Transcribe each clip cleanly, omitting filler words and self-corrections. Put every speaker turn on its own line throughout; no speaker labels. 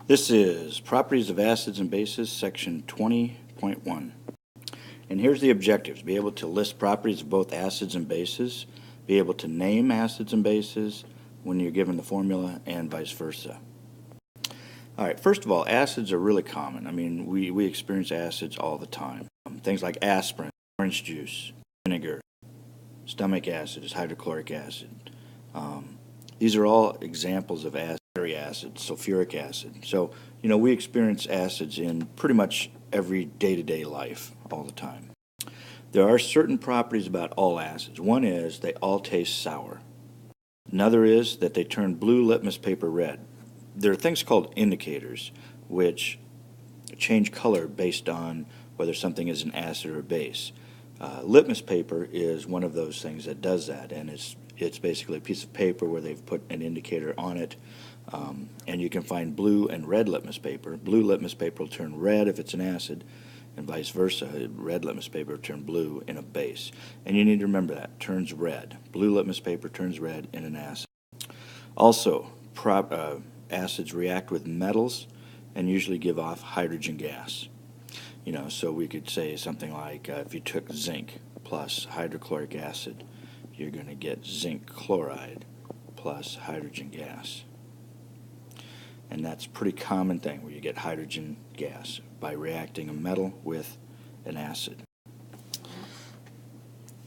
This is Properties of Acids and Bases, section 20.1. And here's the objectives. Be able to list properties of both acids and bases, be able to name acids and bases when you're given the formula, and vice versa. All right, first of all, acids are really common. I mean, we experience acids all the time. Things like aspirin, orange juice, vinegar, stomach acid is hydrochloric acid. These are all examples of acid, sulfuric acid. So, we experience acids in pretty much every day-to-day life all the time. There are certain properties about all acids. One is they all taste sour. Another is that they turn blue litmus paper red. There are things called indicators which change color based on whether something is an acid or a base. Litmus paper is one of those things that does that, and it's basically a piece of paper where they've put an indicator on it, and you can find blue and red litmus paper. Blue litmus paper will turn red if it's an acid, and vice versa. Red litmus paper will turn blue in a base. And you need to remember that, turns red. Blue litmus paper turns red in an acid. Also, acids react with metals and usually give off hydrogen gas. So we could say something like if you took zinc plus hydrochloric acid, you're going to get zinc chloride plus hydrogen gas. And that's a pretty common thing where you get hydrogen gas by reacting a metal with an acid.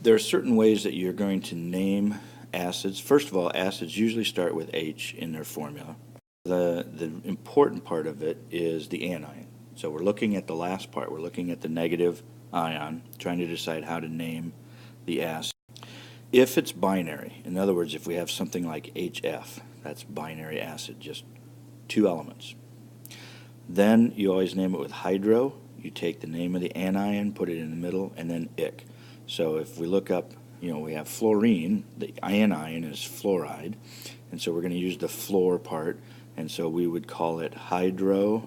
There are certain ways that you're going to name acids. First of all, acids usually start with H in their formula. The important part of it is the anion. So we're looking at the last part. We're looking at the negative ion, trying to decide how to name the acid. If it's binary, in other words, if we have something like HF, that's binary acid, just two elements. Then you always name it with hydro. You take the name of the anion, put it in the middle, and then ic. So if we look up, we have fluorine, the anion is fluoride, and so we're going to use the fluor part, and so we would call it hydrofluoric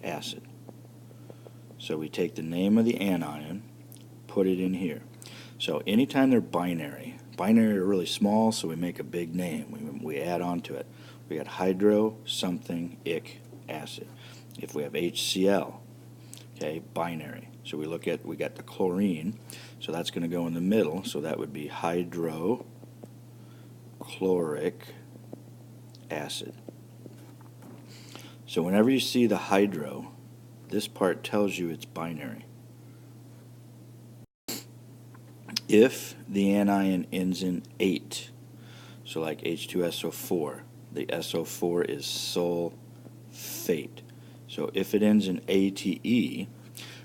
acid. So we take the name of the anion, put it in here. So anytime they're binary are really small, so we make a big name. We add on to it. We got hydro something ic acid. If we have HCl, okay, binary. So we got the chlorine, so that's going to go in the middle, so that would be hydrochloric acid. So whenever you see the hydro, this part tells you it's binary. If the anion ends in ate, so like H2SO4, the SO4 is sulfate. So if it ends in ATE,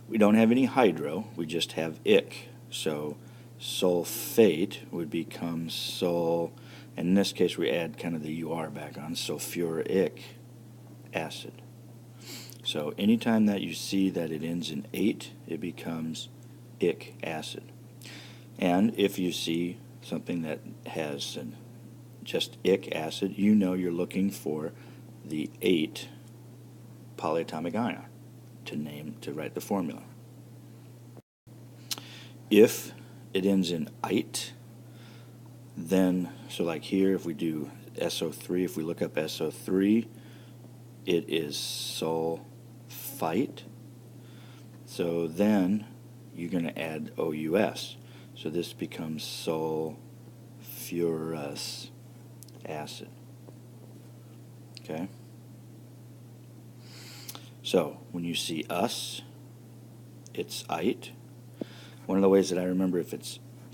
we don't have any hydro, we just have ic. So sulfate would become and in this case we add kind of the UR back on, sulfuric acid. So anytime that you see that it ends in ate, it becomes ic acid. And if you see something that has just ic acid, you're looking for the 8 polyatomic ion to write the formula. If it ends in ite, then, so like here, if we do SO3, if we look up SO3, it is sulfite. So then you're going to add OUS. So this becomes sulfurous acid. Okay? So when you see us, it's ite. One of the ways that I remember,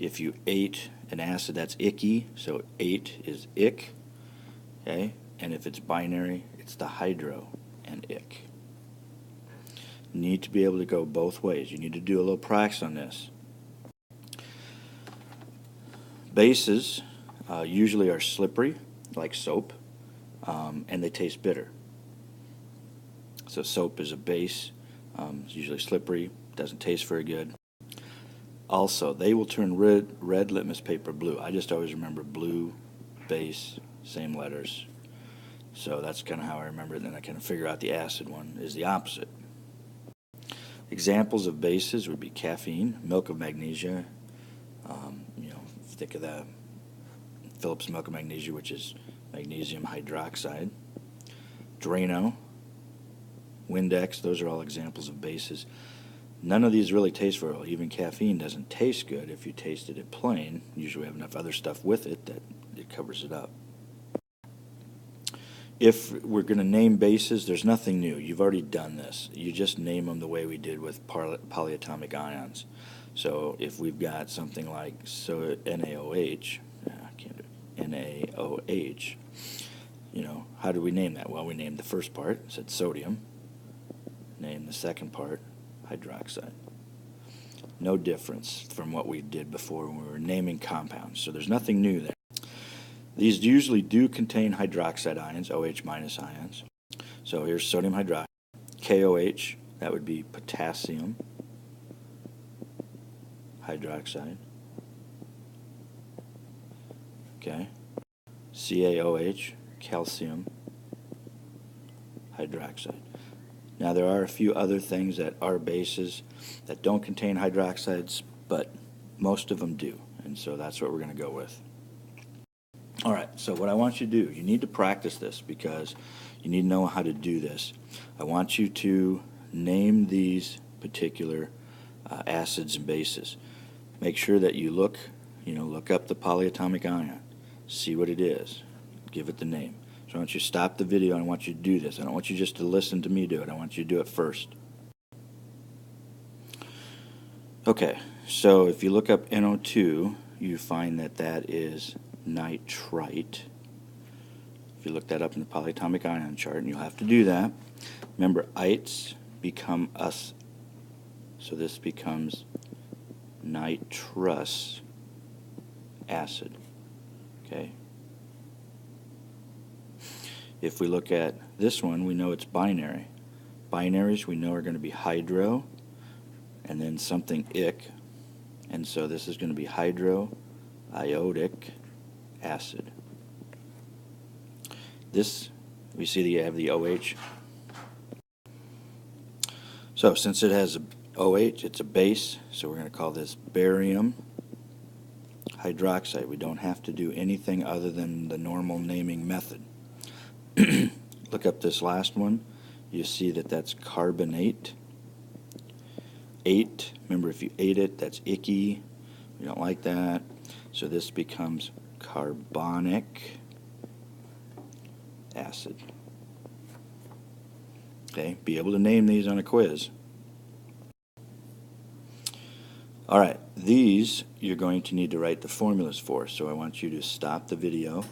if you ate an acid, that's icky, so ate is ic. Okay? And if it's binary, it's the hydro and ic. You need to be able to go both ways. You need to do a little practice on this. Bases usually are slippery, like soap, and they taste bitter. So soap is a base. It's usually slippery, doesn't taste very good. Also, they will turn red litmus paper blue. I just always remember blue, base, same letters. So that's kind of how I remember it. Then I kind of figure out the acid one is the opposite. Examples of bases would be caffeine, milk of magnesia. Think of the Phillips milk of magnesia, which is magnesium hydroxide, Drano, Windex. Those are all examples of bases. None of these really taste very well. Even caffeine doesn't taste good if you tasted it plain. Usually we have enough other stuff with it that it covers it up. If we're going to name bases, there's nothing new. You've already done this. You just name them the way we did with polyatomic ions. So if we've got something like NaOH, NaOH, how do we name that? Well, we named the first part, said sodium. Named the second part, hydroxide. No difference from what we did before when we were naming compounds. So there's nothing new there. These usually do contain hydroxide ions, OH minus ions. So here's sodium hydroxide. KOH, that would be potassium hydroxide. Okay. CaOH, calcium hydroxide. Now there are a few other things that are bases that don't contain hydroxides, but most of them do, and so that's what we're going to go with. All right, so what I want you to do, you need to practice this because you need to know how to do this. I want you to name these particular acids and bases. Make sure that you look up the polyatomic ion, see what it is, give it the name. So I want you to stop the video and I want you to do this. I don't want you just to listen to me do it. I want you to do it first. Okay, so if you look up NO2, you find that that is nitrite. If you look that up in the polyatomic ion chart, and you'll have to do that. Remember, ites become us, so this becomes nitrous acid. Okay. If we look at this one, we know it's binary. Binaries we know are going to be hydro and then something ic, and so this is going to be hydroiodic acid. This, we see that you have the OH. So since it has a OH, it's a base, so we're going to call this barium hydroxide. We don't have to do anything other than the normal naming method. Look up this last one. You see that that's carbonate. 8, remember if you ate it, that's icky. We don't like that. So this becomes carbonic acid. Okay, be able to name these on a quiz. All right, these you're going to need to write the formulas for. So I want you to stop the video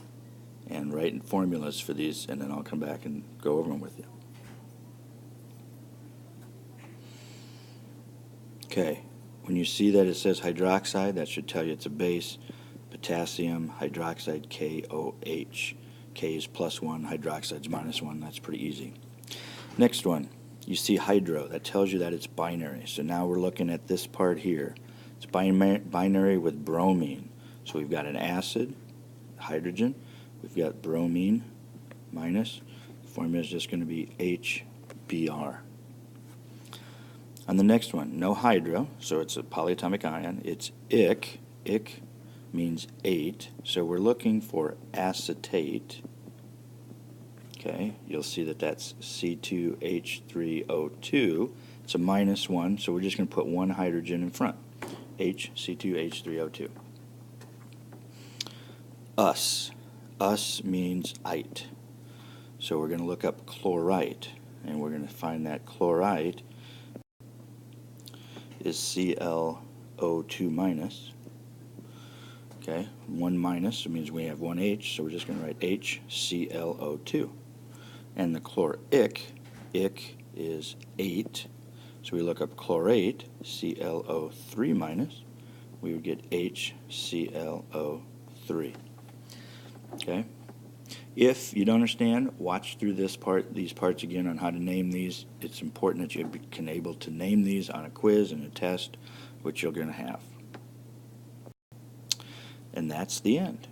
and write formulas for these, and then I'll come back and go over them with you. Okay, when you see that it says hydroxide, that should tell you it's a base. Potassium hydroxide, KOH. K is +1, hydroxide is -1. That's pretty easy. Next one, you see hydro. That tells you that it's binary. So now we're looking at this part here. It's binary with bromine. So we've got an acid, hydrogen. We've got bromine minus. The formula is just going to be HBr. On the next one, no hydro, so it's a polyatomic ion. It's ic. Ic means 8, so we're looking for acetate. Okay, you'll see that that's C2H3O2. It's a -1, so we're just going to put one hydrogen in front. C2H3O2. Us means ite. So we're going to look up chlorite, and we're going to find that chlorite is ClO2 minus. Okay, 1 minus, it means we have one H, so we're just going to write HClO2. And the chloric, ic is 8, so we look up chlorate, ClO3 minus, we would get HClO3. Okay, if you don't understand, watch through these parts again on how to name these. It's important that you can able to name these on a quiz and a test, which you're going to have. And that's the end.